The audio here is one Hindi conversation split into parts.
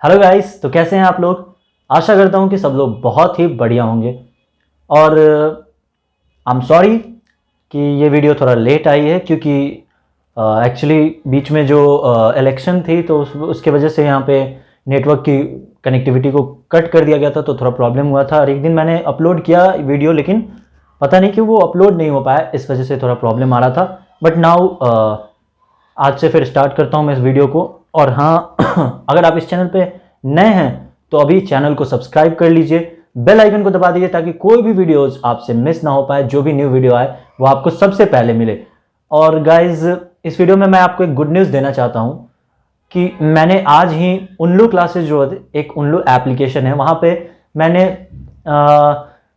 हेलो गाइस, तो कैसे हैं आप लोग। आशा करता हूं कि सब लोग बहुत ही बढ़िया होंगे। और आई एम सॉरी कि ये वीडियो थोड़ा लेट आई है, क्योंकि एक्चुअली बीच में जो इलेक्शन थी तो उसके वजह से यहाँ पे नेटवर्क की कनेक्टिविटी को कट कर दिया गया था, तो थोड़ा प्रॉब्लम हुआ था। और एक दिन मैंने अपलोड किया वीडियो, लेकिन पता नहीं क्यों वो अपलोड नहीं हो पाया, इस वजह से थोड़ा प्रॉब्लम आ रहा था। बट नाउ आज से फिर स्टार्ट करता हूँ मैं इस वीडियो को। और हाँ, अगर आप इस चैनल पे नए हैं तो अभी चैनल को सब्सक्राइब कर लीजिए, बेल आइकन को दबा दीजिए, ताकि कोई भी वीडियोस आपसे मिस ना हो पाए। जो भी न्यू वीडियो आए वो आपको सबसे पहले मिले। और गाइज, इस वीडियो में मैं आपको एक गुड न्यूज़ देना चाहता हूँ कि मैंने आज ही उल्लू क्लासेस, जो एक उल्लू एप्लीकेशन है, वहाँ पे मैंने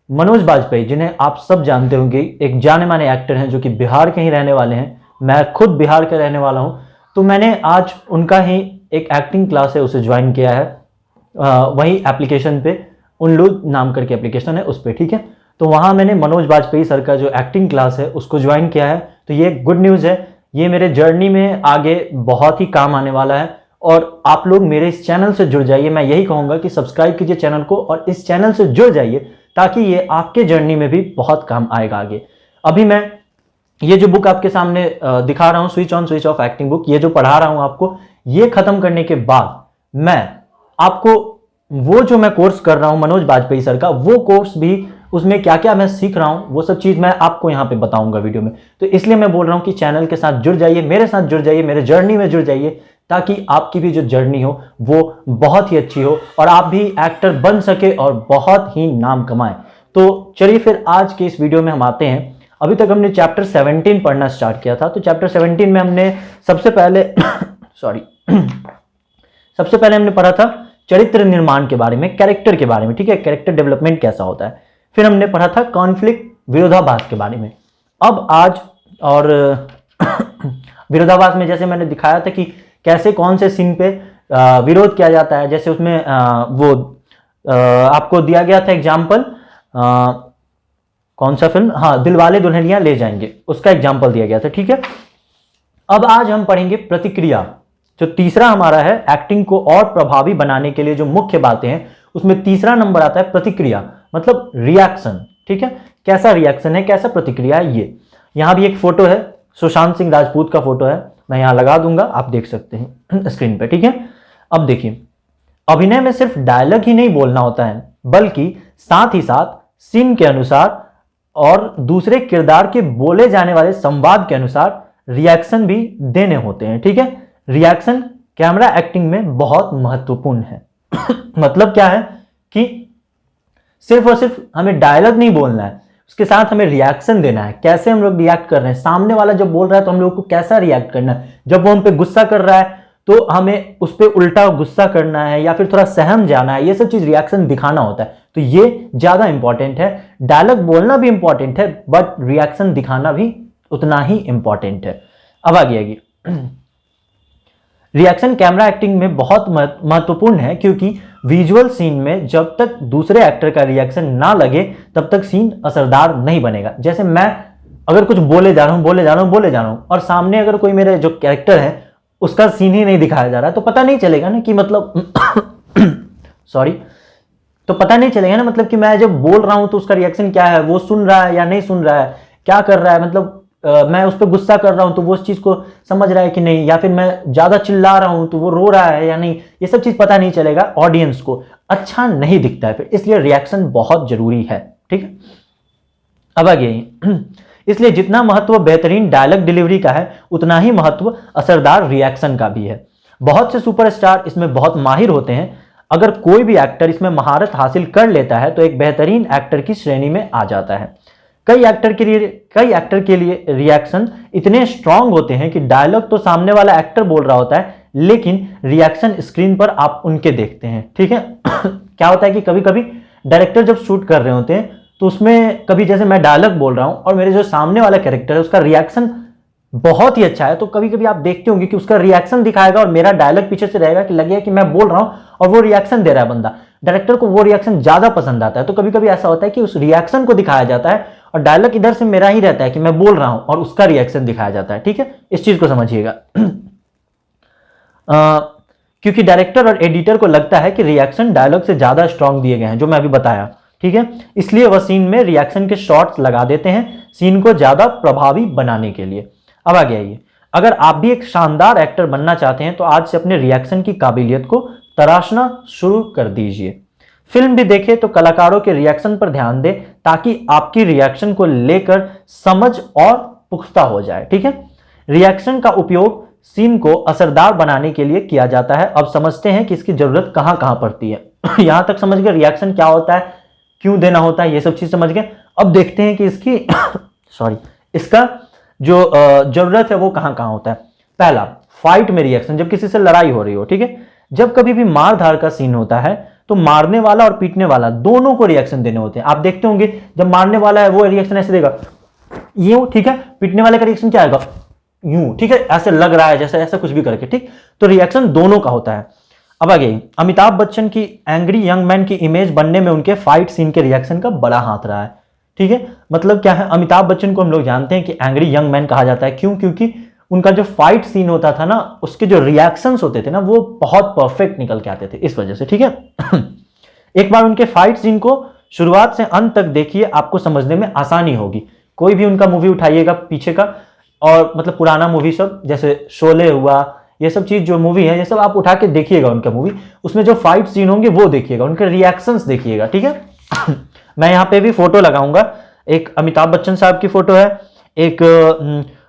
मनोज बाजपेयी, जिन्हें आप सब जानते होंगे, एक जाने माने एक्टर हैं जो कि बिहार के ही रहने वाले हैं। मैं खुद बिहार का रहने वाला हूँ, तो मैंने आज उनका ही एक एक्टिंग क्लास है उसे ज्वाइन किया है, वही एप्लीकेशन पे, उल्लू नाम करके एप्लीकेशन है उस पर, ठीक है। तो वहाँ मैंने मनोज बाजपेयी सर का जो एक्टिंग क्लास है उसको ज्वाइन किया है। तो ये गुड न्यूज़ है, ये मेरे जर्नी में आगे बहुत ही काम आने वाला है। और आप लोग मेरे इस चैनल से जुड़ जाइए, मैं यही कहूँगा कि सब्सक्राइब कीजिए चैनल को और इस चैनल से जुड़ जाइए, ताकि ये आपके जर्नी में भी बहुत काम आएगा आगे। अभी मैं ये जो बुक आपके सामने दिखा रहा हूँ, switch on switch off acting book, ये जो पढ़ा रहा हूँ आपको, ये खत्म करने के बाद मैं आपको वो जो मैं कोर्स कर रहा हूँ मनोज बाजपेयी सर का, वो कोर्स भी, उसमें क्या क्या मैं सीख रहा हूँ, वो सब चीज़ मैं आपको यहाँ पे बताऊंगा वीडियो में। तो इसलिए मैं बोल रहा हूँ कि चैनल के साथ जुड़ जाइए, मेरे साथ जुड़ जाइए, मेरे जर्नी में जुड़ जाइए, ताकि आपकी भी जो जर्नी हो वो बहुत ही अच्छी हो और आप भी एक्टर बन सके और बहुत ही नाम कमाए। तो चलिए फिर आज के इस वीडियो में हम आते हैं। अभी तक हमने चैप्टर 17 पढ़ना स्टार्ट किया था। तो चैप्टर 17 में हमने सबसे पहले सॉरी सबसे पहले हमने पढ़ा था चरित्र निर्माण के बारे में, कैरेक्टर के बारे में, ठीक है, कैरेक्टर डेवलपमेंट कैसा होता है। फिर हमने पढ़ा था कॉन्फ्लिक्ट, विरोधाभास के बारे में। अब आज और विरोधाभास में जैसे मैंने दिखाया था कि कैसे कौन से सीन पे विरोध किया जाता है, जैसे उसमें वो आपको दिया गया था एग्जाम्पल, कौन सा फिल्म, हाँ, दिलवाले दुल्हनिया ले जाएंगे, उसका एग्जाम्पल दिया गया था, ठीक है। अब आज हम पढ़ेंगे प्रतिक्रिया। जो तीसरा हमारा है एक्टिंग को और प्रभावी बनाने के लिए जो मुख्य बातें हैं, उसमें तीसरा नंबर आता है प्रतिक्रिया, मतलब रिएक्शन, ठीक है। कैसा रिएक्शन है, कैसा प्रतिक्रिया है। ये यहां भी एक फोटो है, सुशांत सिंह राजपूत का फोटो है, मैं यहां लगा दूंगा, आप देख सकते हैं स्क्रीन पे, ठीक है। अब देखिए, अभिनय में सिर्फ डायलॉग ही नहीं बोलना होता है, बल्कि साथ ही साथ सीन के अनुसार और दूसरे किरदार के बोले जाने वाले संवाद के अनुसार रिएक्शन भी देने होते हैं, ठीक है। रिएक्शन कैमरा एक्टिंग में बहुत महत्वपूर्ण है। मतलब क्या है कि सिर्फ और सिर्फ हमें डायलॉग नहीं बोलना है, उसके साथ हमें रिएक्शन देना है। कैसे हम लोग रिएक्ट कर रहे हैं, सामने वाला जब बोल रहा है तो हम लोग को कैसा रिएक्ट करना है। जब वो हम पे गुस्सा कर रहा है तो हमें उस पर उल्टा गुस्सा करना है या फिर थोड़ा सहम जाना है, ये सब चीज रिएक्शन दिखाना होता है। तो ये ज्यादा इंपॉर्टेंट है। डायलॉग बोलना भी इंपॉर्टेंट है, बट रिएक्शन दिखाना भी उतना ही इंपॉर्टेंट है। अब आगे आगे रिएक्शन कैमरा एक्टिंग में बहुत महत्वपूर्ण है, क्योंकि विजुअल सीन में जब तक दूसरे एक्टर का रिएक्शन ना लगे तब तक सीन असरदार नहीं बनेगा। जैसे मैं अगर कुछ बोले जा रहा हूं और सामने अगर कोई मेरे जो कैरेक्टर है उसका सीन ही नहीं दिखाया जा रहा है, तो पता नहीं चलेगा ना कि मतलब सॉरी, तो पता नहीं चलेगा ना मतलब कि मैं जब बोल रहा हूं तो उसका रिएक्शन क्या है, वो सुन रहा है या नहीं सुन रहा है, क्या कर रहा है, मतलब मैं उस पर गुस्सा कर रहा हूं तो वो उस चीज को समझ रहा है कि नहीं, या फिर मैं ज्यादा चिल्ला रहा हूं तो वो रो रहा है या नहीं, ये सब चीज पता नहीं चलेगा, ऑडियंस को अच्छा नहीं दिखता है फिर। इसलिए रिएक्शन बहुत जरूरी है, ठीक है। अब आगे इसलिए जितना महत्व बेहतरीन डायलॉग डिलीवरी का है, उतना ही महत्व असरदार रिएक्शन का भी है। बहुत से सुपरस्टार इसमें बहुत माहिर होते हैं। अगर कोई भी एक्टर इसमें महारत हासिल कर लेता है तो एक बेहतरीन एक्टर की श्रेणी में आ जाता है। कई एक्टर के लिए रिएक्शन इतने स्ट्रांग होते हैं कि डायलॉग तो सामने वाला एक्टर बोल रहा होता है, लेकिन रिएक्शन स्क्रीन पर आप उनके देखते हैं, ठीक है। क्या होता है कि कभी कभी डायरेक्टर जब शूट कर रहे होते हैं तो उसमें कभी जैसे मैं डायलॉग बोल रहा हूं और मेरे जो सामने वाला कैरेक्टर है उसका रिएक्शन बहुत ही अच्छा है, तो कभी कभी आप देखते होंगे कि उसका रिएक्शन दिखाएगा और मेरा डायलॉग पीछे से रहेगा कि लगेगा कि मैं बोल रहा हूं और वो रिएक्शन दे रहा है बंदा। डायरेक्टर को वो रिएक्शन ज्यादा पसंद आता है, तो कभी कभी ऐसा होता है कि उस रिएक्शन को दिखाया जाता है और डायलॉग इधर से मेरा ही रहता है कि मैं बोल रहा हूं और उसका रिएक्शन दिखाया जाता है, ठीक है। इस चीज को समझिएगा। क्योंकि डायरेक्टर और एडिटर को लगता है कि रिएक्शन डायलॉग से ज्यादा स्ट्रांग दिए गए हैं, जो मैं अभी बताया, ठीक है, इसलिए वह सीन में रिएक्शन के शॉट्स लगा देते हैं सीन को ज्यादा प्रभावी बनाने के लिए। अब आगे आइए, अगर आप भी एक शानदार एक्टर बनना चाहते हैं तो आज से अपने रिएक्शन की काबिलियत को तराशना शुरू कर दीजिए। फिल्म भी देखें तो कलाकारों के रिएक्शन पर ध्यान दें ताकि आपकी रिएक्शन को लेकर समझ और पुख्ता हो जाए, ठीक है। रिएक्शन का उपयोग सीन को असरदार बनाने के लिए किया जाता है। अब समझते हैं कि इसकी जरूरत कहां कहां पड़ती है। यहां तक समझ गए रिएक्शन क्या होता है, क्यों देना होता है, ये सब चीज समझ गए। अब देखते हैं कि इसकी इसका जो जरूरत है वो कहां कहां होता है। पहला, फाइट में रिएक्शन, जब किसी से लड़ाई हो रही हो, ठीक है, जब कभी भी मार धार का सीन होता है तो मारने वाला और पीटने वाला दोनों को रिएक्शन देने होते हैं। आप देखते होंगे जब मारने वाला है वो रिएक्शन ऐसे देगा, यूं, ठीक है, पीटने वाले का रिएक्शन क्या आएगा, यूं, ठीक है, ऐसे लग रहा है जैसे, ऐसा कुछ भी करके, ठीक। तो रिएक्शन दोनों का होता है। अब आगे, अमिताभ बच्चन की एंग्री यंग मैन की इमेज बनने में उनके फाइट सीन के रिएक्शन का बड़ा हाथ रहा है, ठीक है। मतलब क्या है, अमिताभ बच्चन को हम लोग जानते हैं कि एंग्री यंग मैन कहा जाता है, क्यों, क्योंकि उनका जो फाइट सीन होता था ना, उसके जो रिएक्शंस होते थे ना, वो बहुत परफेक्ट निकल के आते थे, इस वजह से, ठीक है। एक बार उनके फाइट सीन को शुरुआत से अंत तक देखिए, आपको समझने में आसानी होगी। कोई भी उनका मूवी उठाइएगा पीछे का, और मतलब पुराना मूवी सब, जैसे शोले हुआ, ये सब चीज जो मूवी है, ये सब आप उठा के देखिएगा उनका मूवी, उसमें जो फाइट सीन होंगे वो देखिएगा, उनके रिएक्शंस देखिएगा, ठीक है। मैं यहाँ पे भी फोटो लगाऊंगा, एक अमिताभ बच्चन साहब की फोटो है, एक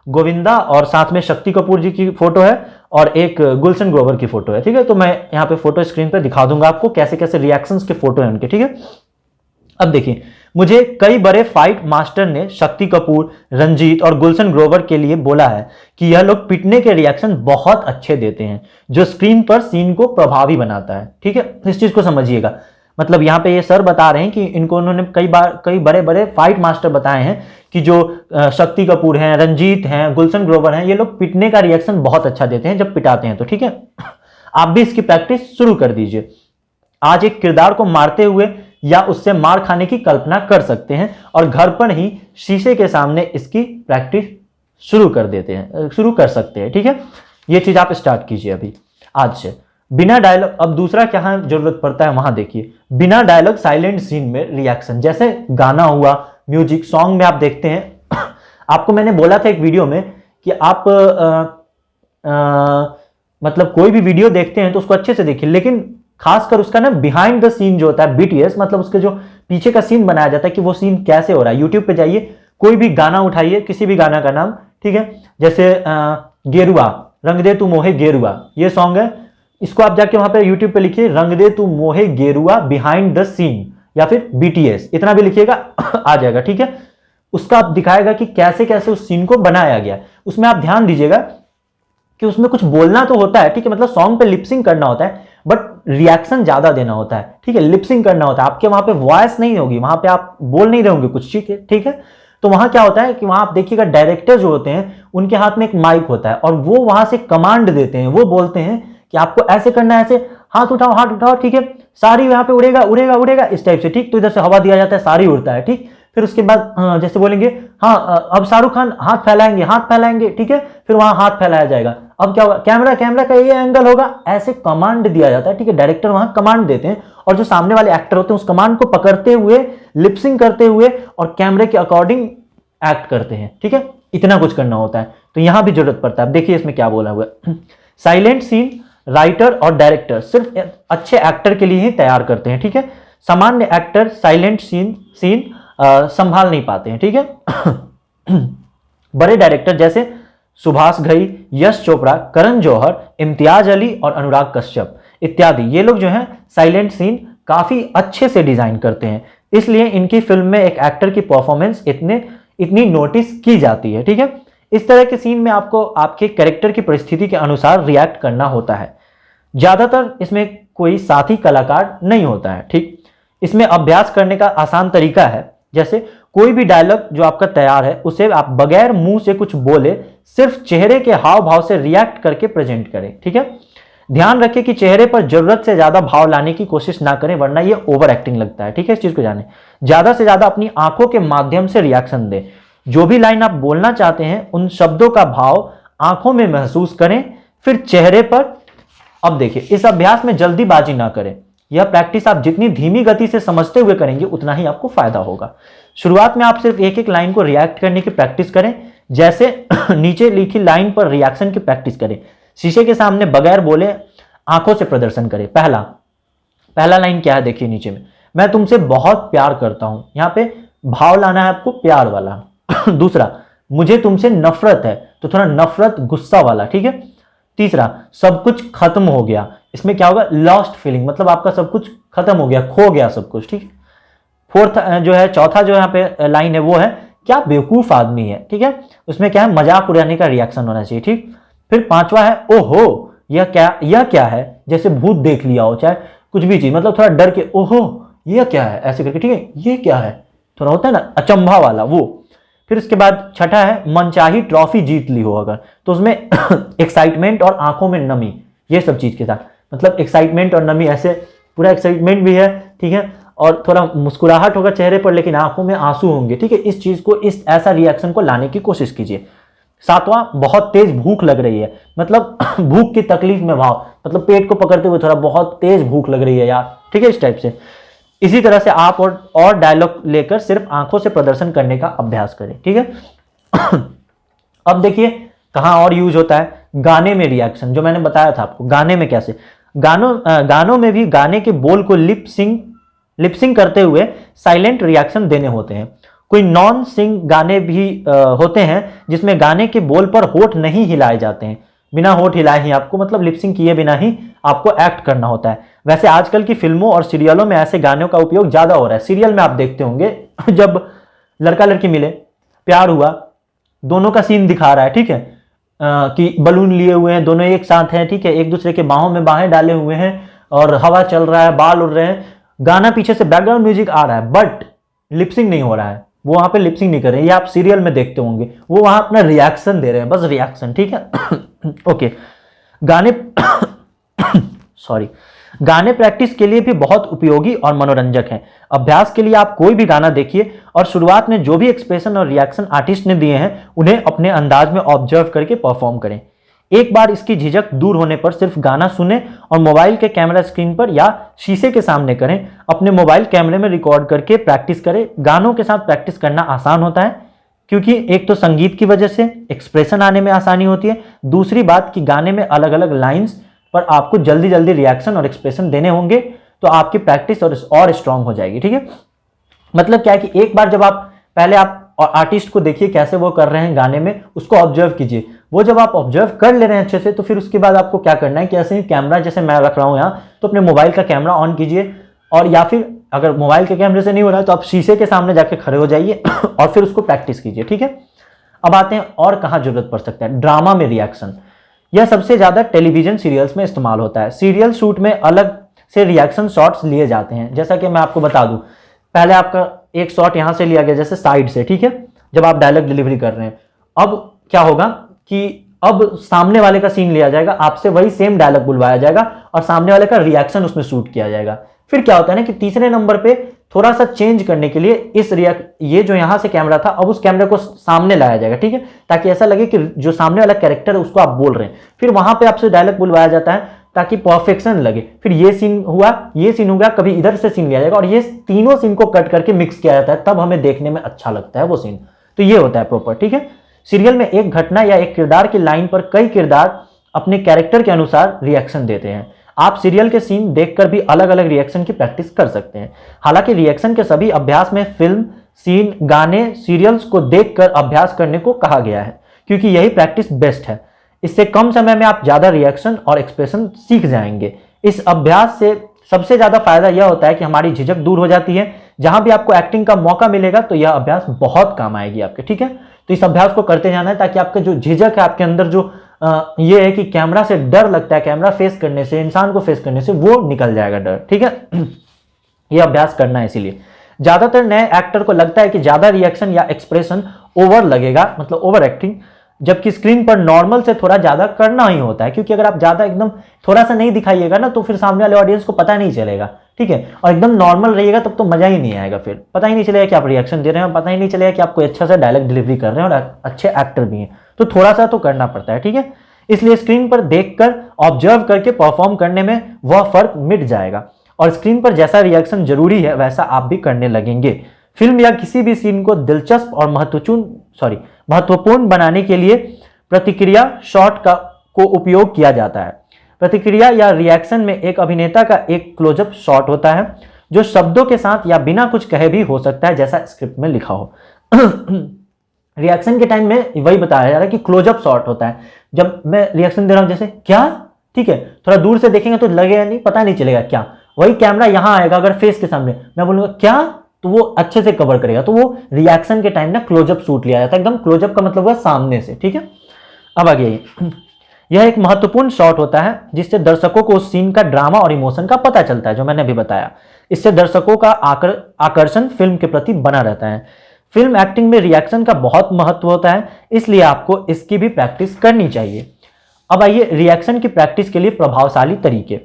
गोविंदा और साथ में शक्ति कपूर जी की फोटो है, और एक गुलशन ग्रोवर की फोटो है, ठीक है। तो मैं यहाँ पे फोटो स्क्रीन पे दिखा दूंगा आपको कैसे कैसे रिएक्शंस के फोटो हैं उनके, ठीक है। अब देखिए, मुझे कई बड़े फाइट मास्टर ने शक्ति कपूर, रंजीत और गुलशन ग्रोवर के लिए बोला है कि यह लोग पिटने के रिएक्शन बहुत अच्छे देते हैं, जो स्क्रीन पर सीन को प्रभावी बनाता है, ठीक है। इस चीज को समझिएगा। मतलब यहाँ पे ये सर बता रहे हैं कि इनको उन्होंने कई बड़े बड़े फाइट मास्टर बताए हैं कि जो शक्ति कपूर हैं, रंजीत हैं, गुलशन ग्रोवर हैं, ये लोग पिटने का रिएक्शन बहुत अच्छा देते हैं जब पिटाते हैं तो, ठीक है। आप भी इसकी प्रैक्टिस शुरू कर दीजिए। आज एक किरदार को मारते हुए या उससे मार खाने की कल्पना कर सकते हैं और घर पर ही शीशे के सामने इसकी प्रैक्टिस शुरू कर सकते हैं, ठीक है। ये चीज आप स्टार्ट कीजिए अभी आज से, बिना डायलॉग। अब दूसरा क्या जरूरत पड़ता है वहां देखिए, बिना डायलॉग साइलेंट सीन में रिएक्शन, जैसे गाना हुआ, म्यूजिक सॉन्ग में आप देखते हैं। आपको मैंने बोला था एक वीडियो में कि आप मतलब कोई भी वीडियो देखते हैं तो उसको अच्छे से देखिए, लेकिन खासकर उसका ना बिहाइंड द सीन जो होता है, बीटीएस, मतलब उसके जो पीछे का सीन बनाया जाता है कि वो सीन कैसे हो रहा है। यूट्यूब पे जाइए, कोई भी गाना उठाइए, किसी भी गाना का नाम, ठीक है, जैसे गेरुआ, रंग दे तू मोहे गेरुआ, ये सॉन्ग है, इसको आप जाके वहां पे यूट्यूब पे लिखिए रंग दे तू मोहे गेरुआ बिहाइंड द सीन, या फिर बीटीएस, इतना भी लिखिएगा आ जाएगा, ठीक है। उसका आप दिखाएगा कि कैसे कैसे उस सीन को बनाया गया। उसमें आप ध्यान दीजिएगा कि उसमें कुछ बोलना तो होता है, ठीक है, मतलब सॉन्ग पे लिपसिंग करना होता है, बट रिएक्शन ज्यादा देना होता है, ठीक है, लिपसिंग करना होता है। आपके वहां पे वॉइस नहीं होगी, वहां पे आप बोल नहीं रहे होंगे कुछ, ठीक है, ठीक है। तो वहां क्या होता है कि वहां आप देखिएगा डायरेक्टर जो होते हैं उनके हाथ में एक माइक होता है और वो वहां से कमांड देते हैं, वो बोलते हैं कि आपको ऐसे करना है, ऐसे हाथ उठाओ, ठीक है, सारी यहाँ पे उड़ेगा उड़ेगा उड़ेगा, इस टाइप से, ठीक। तो इधर से हवा दिया जाता है, सारी उड़ता है, ठीक। फिर उसके बाद जैसे बोलेंगे हाँ अब शाहरुख खान हाथ फैलाएंगे, ठीक है, फिर वहां हाथ फैलाया जाएगा। अब क्या होगा, कैमरा का ये एंगल होगा, ऐसे कमांड दिया जाता है, ठीक है। डायरेक्टर वहां कमांड देते हैं और जो सामने वाले एक्टर होते हैं उस कमांड को पकड़ते हुए, लिपसिंग करते हुए और कैमरे के अकॉर्डिंग एक्ट करते हैं, ठीक है। इतना कुछ करना होता है, तो यहां भी जरूरत पड़ता है। देखिए इसमें क्या बोला हुआ है, साइलेंट सीन राइटर और डायरेक्टर सिर्फ अच्छे एक्टर के लिए ही तैयार करते हैं, ठीक है। सामान्य एक्टर साइलेंट सीन संभाल नहीं पाते हैं, ठीक है। बड़े डायरेक्टर जैसे सुभाष घई, यश चोपड़ा, करण जौहर, इम्तियाज अली और अनुराग कश्यप इत्यादि, ये लोग जो हैं साइलेंट सीन काफी अच्छे से डिजाइन करते हैं, इसलिए इनकी फिल्म में एक एक्टर की परफॉर्मेंस इतनी नोटिस की जाती है, ठीक है। इस तरह के सीन में आपको आपके कैरेक्टर की परिस्थिति के अनुसार रिएक्ट करना होता है। ज्यादातर इसमें कोई साथी कलाकार नहीं होता है, ठीक। इसमें अभ्यास करने का आसान तरीका है, जैसे कोई भी डायलॉग जो आपका तैयार है उसे आप बगैर मुंह से कुछ बोले सिर्फ चेहरे के हाव भाव से रिएक्ट करके प्रेजेंट करें, ठीक है। ध्यान रखें कि चेहरे पर जरूरत से ज्यादा भाव लाने की कोशिश ना करें, वरना ये ओवर एक्टिंग लगता है, ठीक है। इस चीज को जाने, ज्यादा से ज्यादा अपनी आंखों के माध्यम से रिएक्शन दें। जो भी लाइन आप बोलना चाहते हैं उन शब्दों का भाव आंखों में महसूस करें, फिर चेहरे पर अब देखिए, इस अभ्यास में जल्दीबाजी ना करें। यह प्रैक्टिस आप जितनी धीमी गति से समझते हुए करेंगे उतना ही आपको फायदा होगा। शुरुआत में आप सिर्फ एक एक लाइन को रिएक्ट करने की प्रैक्टिस करें, जैसे नीचे लिखी लाइन पर रिएक्शन की प्रैक्टिस करें। शीशे के सामने बगैर बोले आंखों से प्रदर्शन करें। पहला लाइन क्या है देखिए नीचे में, मैं तुमसे बहुत प्यार करता हूं। यहां पे भाव लाना है आपको प्यार वाला। दूसरा, मुझे तुमसे नफरत है, तो थोड़ा नफरत गुस्सा वाला, ठीक है। तीसरा, सब कुछ खत्म हो गया, इसमें क्या होगा, लॉस्ट फीलिंग, मतलब आपका सब कुछ खत्म हो गया, खो गया सब कुछ, ठीक है। फोर्थ जो है, चौथा जो यहाँ पे लाइन है वो है, क्या बेवकूफ आदमी है, ठीक है। उसमें क्या है, मजाक उड़ाने का रिएक्शन होना चाहिए, ठीक। फिर पांचवा है, ओहो यह क्या है, जैसे भूत देख लिया हो, चाहे कुछ भी चीज, मतलब थोड़ा डर के ओहो यह क्या है ऐसे करके, ठीक है, ये क्या है, थोड़ा होता है ना अचंभा वाला वो। फिर उसके बाद छठा है, मनचाही ट्रॉफी जीत ली हो अगर, तो उसमें एक्साइटमेंट और आंखों में नमी, ये सब चीज के साथ, मतलब एक्साइटमेंट और नमी, ऐसे पूरा एक्साइटमेंट भी है, ठीक है, और थोड़ा मुस्कुराहट होगा चेहरे पर लेकिन आंखों में आंसू होंगे, ठीक है। इस चीज को, इस ऐसा रिएक्शन को लाने की कोशिश कीजिए। सातवां, बहुत तेज भूख लग रही है, मतलब भूख की तकलीफ में भाव, मतलब पेट को पकड़ते हुए थोड़ा बहुत तेज भूख लग रही है यार, ठीक है, इस टाइप से। इसी तरह से आप और डायलॉग लेकर सिर्फ आंखों से प्रदर्शन करने का अभ्यास करें, ठीक है। अब देखिए कहां और यूज होता है, गाने में रिएक्शन, जो मैंने बताया था आपको, गाने में कैसे, गानों में भी गाने के बोल को लिपसिंग करते हुए साइलेंट रिएक्शन देने होते हैं। कोई नॉन सिंग गाने भी होते हैं जिसमें गाने के बोल पर होठ नहीं हिलाए जाते हैं, बिना होठ हिलाए ही आपको, मतलब लिपसिंग किए बिना ही आपको एक्ट करना होता है। वैसे आजकल की फिल्मों और सीरियलों में ऐसे गानों का उपयोग ज्यादा हो रहा है। सीरियल में आप देखते होंगे जब लड़का लड़की मिले, प्यार हुआ, दोनों का सीन दिखा रहा है, ठीक है, कि बलून लिए हुए हैं, दोनों एक साथ हैं, ठीक है, एक दूसरे के बाहों में बाहें डाले हुए हैं और हवा चल रहा है, बाल उड़ रहे हैं, गाना पीछे से बैकग्राउंड म्यूजिक आ रहा है, बट लिपसिंग नहीं हो रहा है, वो वहां पे लिपसिंग नहीं कर रहे हैं। ये आप सीरियल में देखते होंगे, वो वहां अपना रिएक्शन दे रहे हैं, बस रिएक्शन, ठीक है। ओके, गाने सॉरी, गाने प्रैक्टिस के लिए भी बहुत उपयोगी और मनोरंजक हैं। अभ्यास के लिए आप कोई भी गाना देखिए और शुरुआत में जो भी एक्सप्रेशन और रिएक्शन आर्टिस्ट ने दिए हैं उन्हें अपने अंदाज में ऑब्जर्व करके परफॉर्म करें। एक बार इसकी झिझक दूर होने पर सिर्फ गाना सुने और मोबाइल के कैमरा स्क्रीन पर या शीशे के सामने करें। अपने मोबाइल कैमरे में रिकॉर्ड करके प्रैक्टिस करें। गानों के साथ प्रैक्टिस करना आसान होता है क्योंकि एक तो संगीत की वजह से एक्सप्रेशन आने में आसानी होती है, दूसरी बात कि गाने में अलग अलग लाइंस पर आपको जल्दी जल्दी रिएक्शन और एक्सप्रेशन देने होंगे, तो आपकी प्रैक्टिस और स्ट्रांग हो जाएगी, ठीक है। मतलब क्या है कि एक बार जब आप पहले आप आर्टिस्ट को देखिए कैसे वो कर रहे हैं गाने में, उसको ऑब्जर्व कीजिए। वो जब आप ऑब्जर्व कर ले रहे हैं अच्छे से, तो फिर उसके बाद आपको क्या करना है कि ऐसे ही कैमरा, जैसे मैं रख रहा हूं यहाँ, तो अपने मोबाइल का कैमरा ऑन कीजिए, और या फिर अगर मोबाइल के कैमरे से नहीं हो रहा है तो आप शीशे के सामने जाके खड़े हो जाइए और फिर उसको प्रैक्टिस कीजिए, ठीक है। अब आते हैं और कहाँ जरूरत पड़ सकता है, ड्रामा में रिएक्शन। यह सबसे ज्यादा टेलीविजन सीरियल्स में इस्तेमाल होता है। सीरियल शूट में अलग से रिएक्शन शॉट्स लिए जाते हैं। जैसा कि मैं आपको बता दूं, पहले आपका एक शॉट यहां से लिया गया जैसे साइड से, ठीक है, जब आप डायलॉग डिलीवरी कर रहे हैं। अब क्या होगा कि अब सामने वाले का सीन लिया जाएगा, आपसे वही सेम डायलॉग बुलवाया जाएगा और सामने वाले का रिएक्शन उसमें शूट किया जाएगा। फिर क्या होता है ना कि तीसरे नंबर पे थोड़ा सा चेंज करने के लिए ये जो यहां से कैमरा था, अब उस कैमरे को सामने लाया जाएगा, ठीक है, ताकि ऐसा लगे कि जो सामने वाला कैरेक्टर है उसको आप बोल रहे हैं। फिर वहां पे आपसे डायलॉग बुलवाया जाता है ताकि परफेक्शन लगे। फिर ये सीन हुआ, ये सीन हो गया, कभी इधर से सीन लिया जाएगा और ये तीनों सीन को कट करके मिक्स किया जाता है, तब हमें देखने में अच्छा लगता है वो सीन। तो ये होता है प्रॉपर, ठीक है। सीरियल में एक घटना या एक किरदार की लाइन पर कई किरदार अपने कैरेक्टर के अनुसार रिएक्शन देते हैं। आप सीरियल के सीन देखकर भी अलग अलग रिएक्शन की प्रैक्टिस कर सकते हैं। हालांकि रिएक्शन के सभी अभ्यास में फिल्म, सीन, गाने, सीरियल्स को देखकर अभ्यास करने को कहा गया है क्योंकि यही प्रैक्टिस बेस्ट है। इससे कम समय में आप ज्यादा रिएक्शन और एक्सप्रेशन सीख जाएंगे। इस अभ्यास से सबसे ज्यादा फायदा यह होता है कि हमारी झिझक दूर हो जाती है। जहां भी आपको एक्टिंग का मौका मिलेगा तो यह अभ्यास बहुत काम आएगी आपके, ठीक है। तो इस अभ्यास को करते जाना है ताकि आपका जो झिझक है, आपके अंदर जो ये है कि कैमरा से डर लगता है, कैमरा फेस करने से, इंसान को फेस करने से, वो निकल जाएगा डर, ठीक है। ये अभ्यास करना है। इसीलिए ज्यादातर नए एक्टर को लगता है कि ज्यादा रिएक्शन या एक्सप्रेशन ओवर लगेगा, मतलब ओवर एक्टिंग, जबकि स्क्रीन पर नॉर्मल से थोड़ा ज्यादा करना ही होता है। क्योंकि अगर आप ज्यादा एकदम थोड़ा सा नहीं दिखाइएगा ना तो फिर सामने वाले ऑडियंस को पता नहीं चलेगा, ठीक है। और एकदम नॉर्मल रहिएगा तब तो मजा ही नहीं आएगा, फिर पता ही नहीं चलेगा कि आप रिएक्शन दे रहे हैं, पता ही नहीं चलेगा कि आप कोई अच्छा सा डायलॉग डिलीवरी कर रहे हैं और अच्छे एक्टर भी हैं। तो थोड़ा सा तो करना पड़ता है, ठीक है। इसलिए स्क्रीन पर देखकर ऑब्जर्व करके परफॉर्म करने में वह फर्क मिट जाएगा और स्क्रीन पर जैसा रिएक्शन जरूरी है वैसा आप भी करने लगेंगे। फिल्म या किसी भी सीन को दिलचस्प और महत्वपूर्ण बनाने के लिए प्रतिक्रिया शॉट को उपयोग किया जाता है। प्रतिक्रिया या रिएक्शन में एक अभिनेता का एक क्लोजअप शॉट होता है जो शब्दों के साथ या बिना कुछ कहे भी हो सकता है, जैसा स्क्रिप्ट में लिखा हो। रिएक्शन के टाइम में वही बताया जा रहा है कि क्लोजअप शॉट होता है। जब मैं रिएक्शन दे रहा हूं, जैसे क्या, ठीक है, थोड़ा दूर से देखेंगे तो लगेगा नहीं, पता नहीं चलेगा क्या, वही कैमरा यहां आएगा अगर फेस के सामने मैं बोलूंगा क्या, तो वो अच्छे से कवर करेगा। तो वो रिएक्शन के टाइम ना क्लोजअप शूट लिया जाता है, एकदम क्लोजअप का मतलब हुआ सामने से, ठीक है। अब आगे, यह एक महत्वपूर्ण शॉट होता है जिससे दर्शकों को उस सीन का ड्रामा और इमोशन का पता चलता है, जो मैंने अभी बताया। इससे दर्शकों का आकर्षण फिल्म के प्रति बना रहता है। फिल्म एक्टिंग में रिएक्शन का बहुत महत्व होता है, इसलिए आपको इसकी भी प्रैक्टिस करनी चाहिए। अब आइए रिएक्शन की प्रैक्टिस के लिए प्रभावशाली तरीके।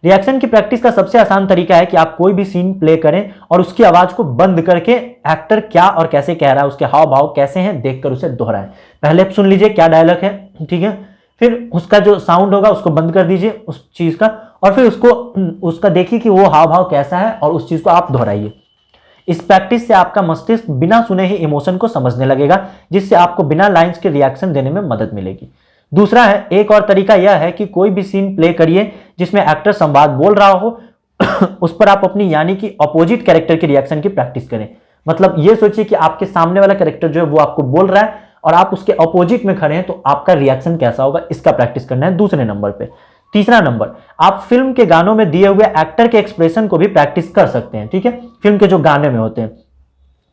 रिएक्शन की प्रैक्टिस का सबसे आसान तरीका है कि आप कोई भी सीन प्ले करें और उसकी आवाज को बंद करके एक्टर क्या और कैसे कह रहा है, उसके हाव भाव कैसे हैं, देखकर उसे दोहराएं। पहले सुन लीजिए क्या डायलॉग है, ठीक है, फिर उसका जो साउंड होगा उसको बंद कर दीजिए उस चीज का, और फिर उसका देखिए कि वो हाव भाव कैसा है और उस चीज को आप दोहराइए। इस प्रैक्टिस से आपका मस्तिष्क बिना सुने ही इमोशन को समझने लगेगा, जिससे आपको बिना लाइंस के रिएक्शन देने में मदद मिलेगी। दूसरा है, एक और तरीका यह है कि कोई भी सीन प्ले करिए जिसमें एक्टर संवाद बोल रहा हो उस पर आप अपनी यानी कि अपोजिट कैरेक्टर के रिएक्शन की प्रैक्टिस करें। मतलब ये सोचिए कि आपके सामने वाला कैरेक्टर जो है वो आपको बोल रहा है और आप उसके अपोजिट में खड़े हैं, तो आपका रिएक्शन कैसा होगा, इसका प्रैक्टिस करना है दूसरे नंबर पे। तीसरा नंबर, आप फिल्म के गानों में दिए हुए एक्टर के एक्सप्रेशन को भी प्रैक्टिस कर सकते हैं, ठीक है, फिल्म के जो गाने में होते हैं।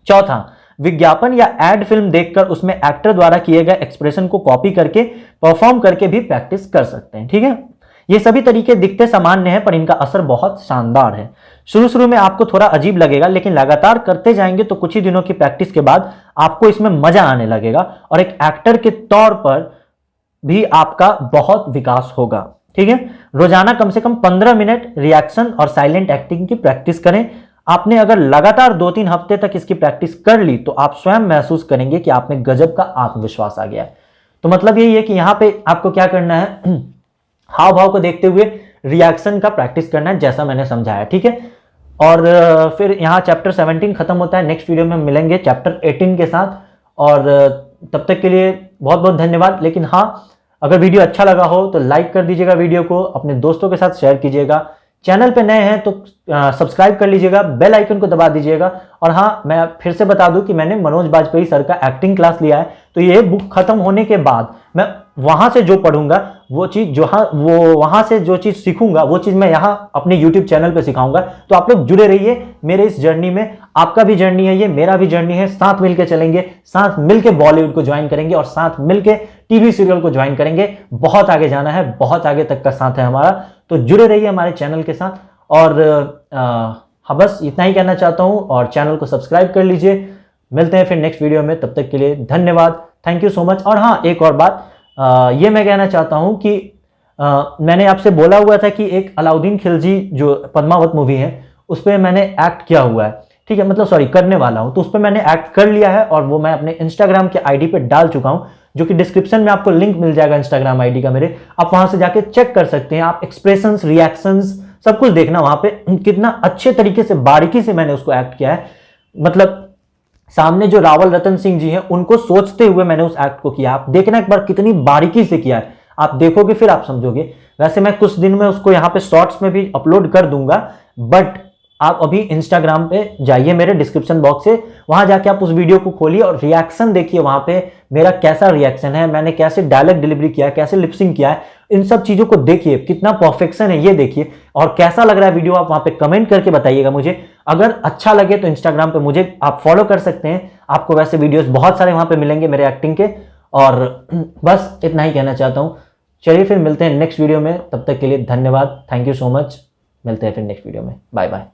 चौथा, विज्ञापन या एड फिल्म देखकर उसमें एक्टर द्वारा किए गए एक्सप्रेशन को कॉपी करके परफॉर्म करके भी प्रैक्टिस कर सकते हैं, ठीक है। ये सभी तरीके दिखते सामान्य हैं पर इनका असर बहुत शानदार है। शुरू में आपको थोड़ा अजीब लगेगा, लेकिन लगातार करते जाएंगे तो कुछ ही दिनों की प्रैक्टिस के बाद आपको इसमें मजा आने लगेगा और एक एक्टर के तौर पर भी आपका बहुत विकास होगा, ठीक है। रोजाना कम से कम 15 मिनट रिएक्शन और साइलेंट एक्टिंग की प्रैक्टिस करें। आपने अगर लगातार 2-3 हफ्ते तक इसकी प्रैक्टिस कर ली तो आप स्वयं महसूस करेंगे कि आप में गजब का आत्मविश्वास आ गया है। तो मतलब यही है कि यहाँ पे आपको क्या करना है, हाव भाव को देखते हुए रिएक्शन का प्रैक्टिस करना है, जैसा मैंने समझाया, ठीक है। और फिर यहाँ चैप्टर 17 खत्म होता है। नेक्स्ट वीडियो में मिलेंगे चैप्टर 18 के साथ, और तब तक के लिए बहुत बहुत धन्यवाद। लेकिन हाँ, अगर वीडियो अच्छा लगा हो तो लाइक कर दीजिएगा, वीडियो को अपने दोस्तों के साथ शेयर कीजिएगा। चैनल पे नए हैं तो सब्सक्राइब कर लीजिएगा, बेल आइकन को दबा दीजिएगा। और हाँ, मैं फिर से बता दूं कि मैंने मनोज बाजपेयी सर का एक्टिंग क्लास लिया है, तो ये बुक खत्म होने के बाद मैं वहां से जो पढ़ूंगा वो चीज वहां से जो चीज सीखूंगा वो चीज मैं यहाँ अपने यूट्यूब चैनल पे सिखाऊंगा। तो आप लोग जुड़े रहिए मेरे इस जर्नी में। आपका भी जर्नी है ये, मेरा भी जर्नी है, साथ मिलकर चलेंगे, साथ मिलकर बॉलीवुड को ज्वाइन करेंगे और साथ मिलकर टीवी सीरियल को ज्वाइन करेंगे। बहुत आगे जाना है, बहुत आगे तक का साथ है हमारा, तो जुड़े रहिए हमारे चैनल के साथ। और हाँ, बस इतना ही कहना चाहता हूँ, और चैनल को सब्सक्राइब कर लीजिए। मिलते हैं फिर नेक्स्ट वीडियो में, तब तक के लिए धन्यवाद, थैंक यू सो मच। और हाँ, एक और बात ये मैं कहना चाहता हूँ कि मैंने आपसे बोला हुआ था कि एक अलाउद्दीन खिलजी जो पद्मावत मूवी है उस पर मैंने एक्ट किया हुआ है, ठीक है, मतलब सॉरी करने वाला हूँ, तो उस पर मैंने एक्ट कर लिया है और वो मैं अपने इंस्टाग्राम के आईडी पे डाल चुका हूँ, जो कि डिस्क्रिप्शन में आपको लिंक मिल जाएगा इंस्टाग्राम आईडी का मेरे। आप वहां से जाके चेक कर सकते हैं, आप एक्सप्रेशंस, रिएक्शंस सब कुछ देखना वहां पे, कितना अच्छे तरीके से बारीकी से मैंने उसको एक्ट किया है। मतलब सामने जो रावल रतन सिंह जी हैं उनको सोचते हुए मैंने उस एक्ट को किया। आप देखना एक बार कितनी बारीकी से किया है, आप देखोगे फिर आप समझोगे। वैसे मैं कुछ दिन में उसको यहाँ पे शॉर्ट्स में भी अपलोड कर दूंगा, बट आप अभी इंस्टाग्राम पे जाइए मेरे डिस्क्रिप्शन बॉक्स से, वहां जाके आप उस वीडियो को खोलिए और रिएक्शन देखिए वहां पे मेरा कैसा रिएक्शन है, मैंने कैसे डायलॉग डिलीवरी किया है, कैसे लिपसिंग किया है, इन सब चीजों को देखिए, कितना परफेक्शन है ये देखिए। और कैसा लग रहा है वीडियो आप वहां पे कमेंट करके बताइएगा मुझे। अगर अच्छा लगे तो इंस्टाग्राम पे मुझे आप फॉलो कर सकते हैं, आपको वैसे वीडियोस बहुत सारे वहां पे मिलेंगे मेरे एक्टिंग के। और बस इतना ही कहना चाहता हूँ। चलिए फिर मिलते हैं नेक्स्ट वीडियो में, तब तक के लिए धन्यवाद, थैंक यू सो मच। मिलते हैं फिर नेक्स्ट वीडियो में, बाय बाय।